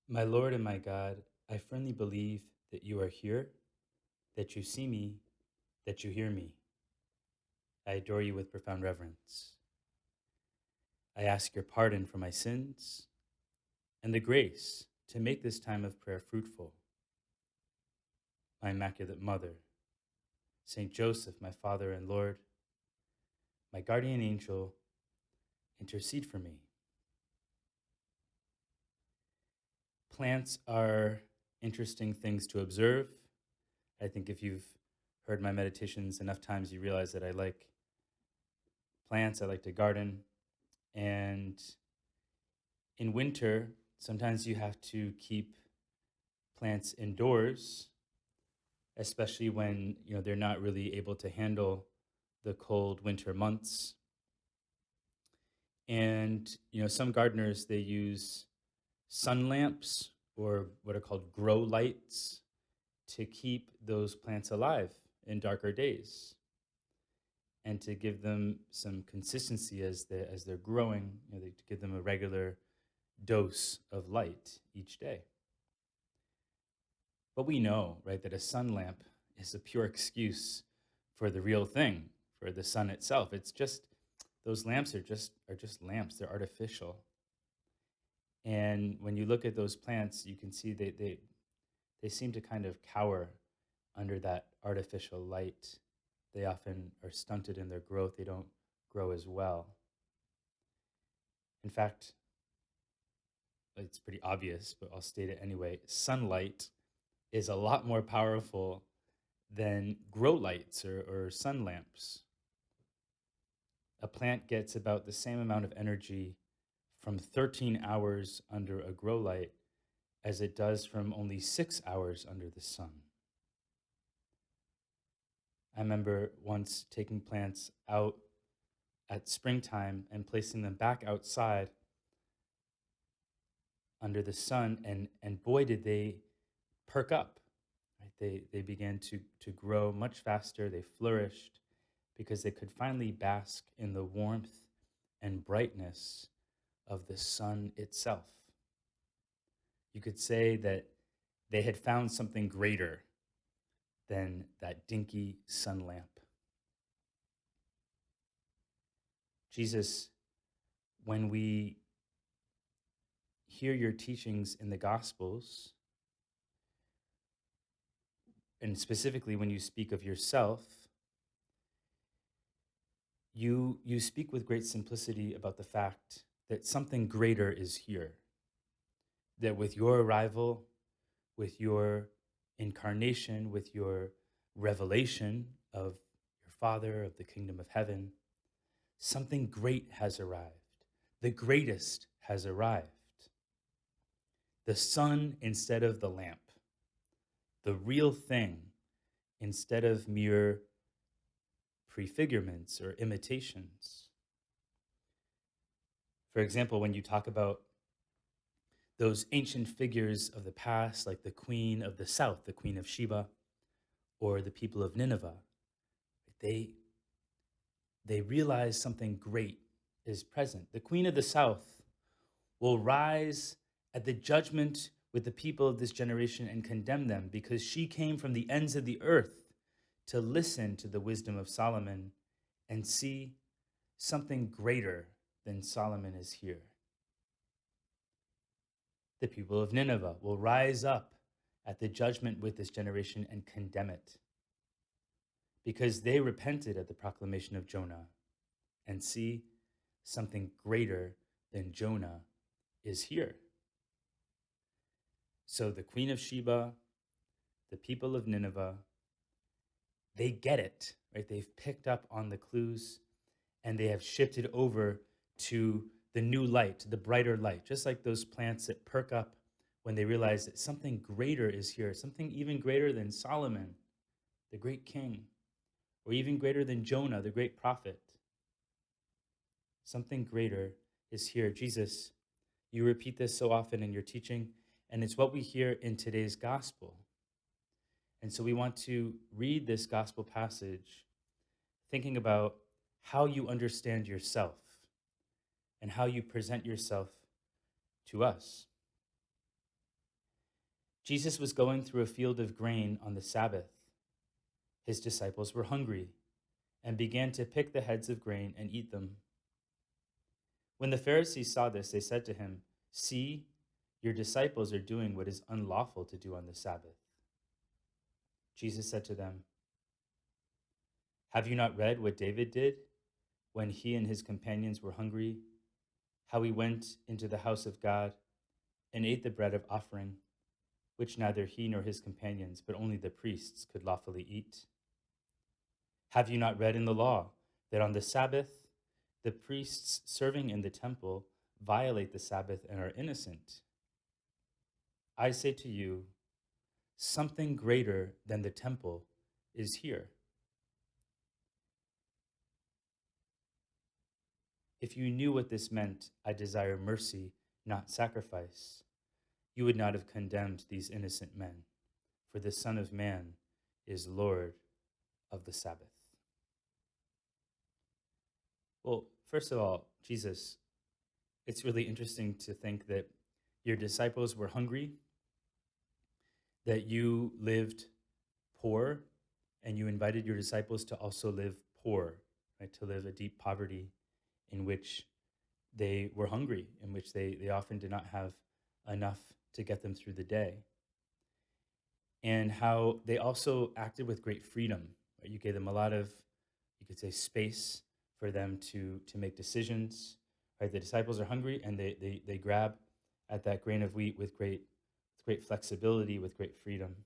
My Lord and my God, I firmly believe that you are here, that you see me, that you hear me. I adore you with profound reverence. I ask your pardon for my sins and the grace to make this time of prayer fruitful. My Immaculate Mother, Saint Joseph, my Father and Lord, my guardian angel, intercede for me. Plants are interesting things to observe. I think if you've heard my meditations enough times, you realize that I like plants, I like to garden, and in winter, sometimes you have to keep plants indoors, especially when they're not really able to handle the cold winter months. And some gardeners they use sun lamps or what are called grow lights to keep those plants alive in darker days and to give them some consistency as they're growing, to give them a regular dose of light each day. But we know, right, that a sun lamp is a pure excuse for the real thing, for the sun itself. It's just those lamps are just lamps. They're artificial. And when you look at those plants, you can see they seem to kind of cower under that artificial light. They often are stunted in their growth. They don't grow as well. In fact, it's pretty obvious, but I'll state it anyway. Sunlight is a lot more powerful than grow lights or sun lamps. A plant gets about the same amount of energy from 13 hours under a grow light as it does from only 6 hours under the sun. I remember once taking plants out at springtime and placing them back outside under the sun, and boy, did they perk up. Right? They began to grow much faster, they flourished because they could finally bask in the warmth and brightness of the sun itself. You could say that they had found something greater than that dinky sun lamp. Jesus, when we hear your teachings in the Gospels, and specifically when you speak of yourself, you speak with great simplicity about the fact that something greater is here, that with your arrival, with your incarnation, with your revelation of your Father, of the kingdom of heaven, something great has arrived. The greatest has arrived. The sun instead of the lamp, the real thing instead of mere prefigurements or imitations. For example, when you talk about those ancient figures of the past, like the Queen of the South, the Queen of Sheba, or the people of Nineveh, they they realize something great is present. The Queen of the South will rise at the judgment with the people of this generation and condemn them because she came from the ends of the earth to listen to the wisdom of Solomon and see something greater than Solomon is here. The people of Nineveh will rise up at the judgment with this generation and condemn it because they repented at the proclamation of Jonah and see something greater than Jonah is here. So the Queen of Sheba, the people of Nineveh, they get it, right? They've picked up on the clues and they have shifted over to the new light, the brighter light, just like those plants that perk up when they realize that something greater is here, something even greater than Solomon, the great king, or even greater than Jonah, the great prophet. Something greater is here. Jesus, you repeat this so often in your teaching, and it's what we hear in today's gospel. And so we want to read this gospel passage thinking about how you understand yourself and how you present yourself to us. Jesus was going through a field of grain on the Sabbath. His disciples were hungry and began to pick the heads of grain and eat them. When the Pharisees saw this, they said to him, "See, your disciples are doing what is unlawful to do on the Sabbath." Jesus said to them, "Have you not read what David did when he and his companions were hungry? How he went into the house of God and ate the bread of offering, which neither he nor his companions, but only the priests, could lawfully eat? Have you not read in the law that on the Sabbath the priests serving in the temple violate the Sabbath and are innocent? I say to you, something greater than the temple is here. If you knew what this meant, I desire mercy, not sacrifice, you would not have condemned these innocent men, for the Son of Man is Lord of the Sabbath." Well, first of all, Jesus, it's really interesting to think that your disciples were hungry, that you lived poor, and you invited your disciples to also live poor, right? To live a deep poverty in which they were hungry, in which they often did not have enough to get them through the day. And how they also acted with great freedom. Right? You gave them a lot of, you could say, space for them to make decisions. Right? The disciples are hungry and they grab at that grain of wheat with great flexibility, with great freedom.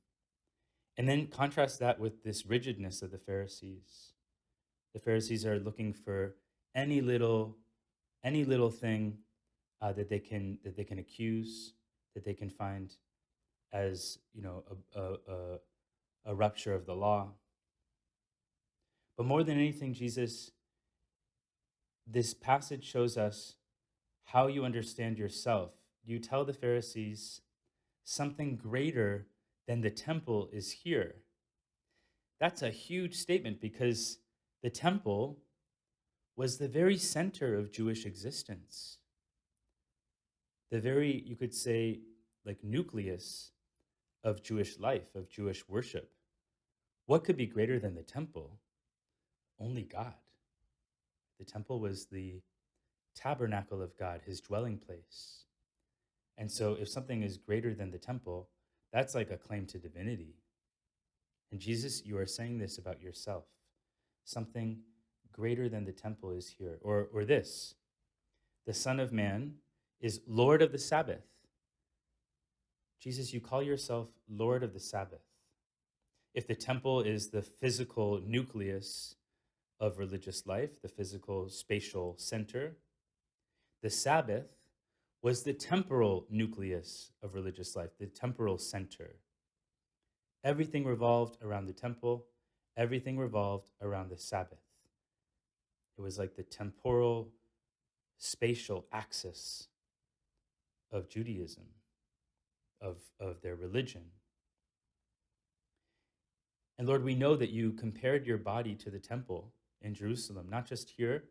And then contrast that with this rigidness of the Pharisees. The Pharisees are looking for any little thing that they can accuse, that they can find as a rupture of the law. But more than anything, Jesus, this passage shows us how you understand yourself. You tell the Pharisees something greater than the temple is here. That's a huge statement because the temple was the very center of Jewish existence. The very, you could say, like nucleus of Jewish life, of Jewish worship. What could be greater than the temple? Only God. The temple was the tabernacle of God, his dwelling place. And so if something is greater than the temple, that's like a claim to divinity. And Jesus, you are saying this about yourself. Something greater than the temple is here. Or this, the Son of Man is Lord of the Sabbath. Jesus, you call yourself Lord of the Sabbath. If the temple is the physical nucleus of religious life, the physical spatial center, the Sabbath was the temporal nucleus of religious life, the temporal center. Everything revolved around the temple, everything revolved around the Sabbath. It was like the temporal, spatial axis of Judaism, of their religion. And Lord, we know that you compared your body to the temple in Jerusalem, not just here,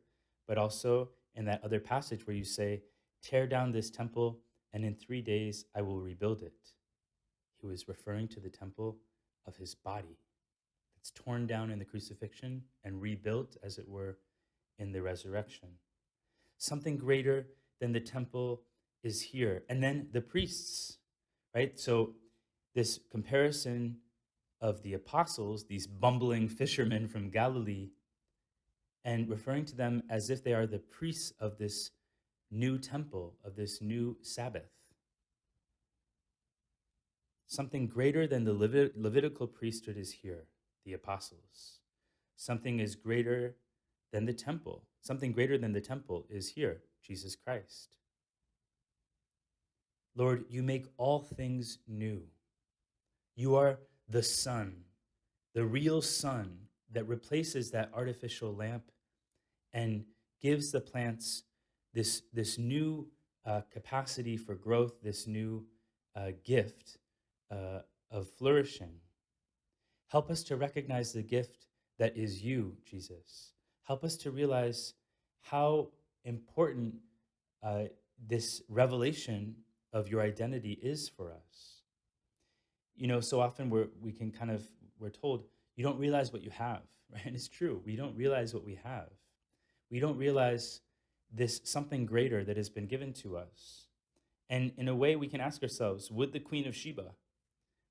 but also in that other passage where you say, "Tear down this temple, and in 3 days I will rebuild it." He was referring to the temple of his body. It's torn down in the crucifixion and rebuilt, as it were, in the resurrection. Something greater than the temple is here. And then the priests, right? So this comparison of the apostles, these bumbling fishermen from Galilee, and referring to them as if they are the priests of this new temple, of this new Sabbath. Something greater than the Levitical priesthood is here, the apostles. Something is greater than the temple. Something greater than the temple is here, Jesus Christ. Lord, you make all things new. You are the sun, the real sun that replaces that artificial lamp and gives the plants this new capacity for growth, this new gift of flourishing. Help us to recognize the gift that is you, Jesus. Help us to realize how important this revelation of your identity is for us. So often we can kind of, we're told, you don't realize what you have, right? And it's true. We don't realize what we have. We don't realize this something greater that has been given to us. And in a way, we can ask ourselves, would the Queen of Sheba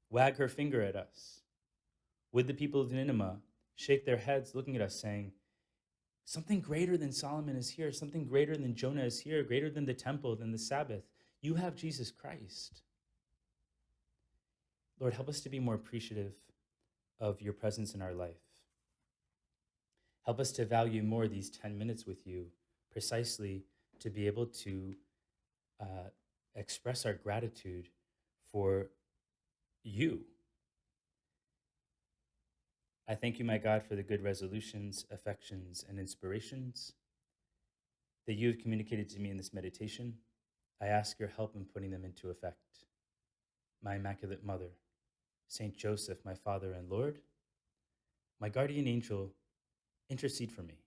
wag her finger at us? Would the people of Nineveh shake their heads looking at us saying, something greater than Solomon is here, something greater than Jonah is here, greater than the temple, than the Sabbath? You have Jesus Christ. Lord, help us to be more appreciative of your presence in our life. Help us to value more these 10 minutes with you, precisely to be able to uh, express our gratitude for you. I thank you, my God, for the good resolutions, affections, and inspirations that you have communicated to me in this meditation. I ask your help in putting them into effect. My Immaculate Mother, Saint Joseph, my Father and Lord, my guardian angel, intercede for me.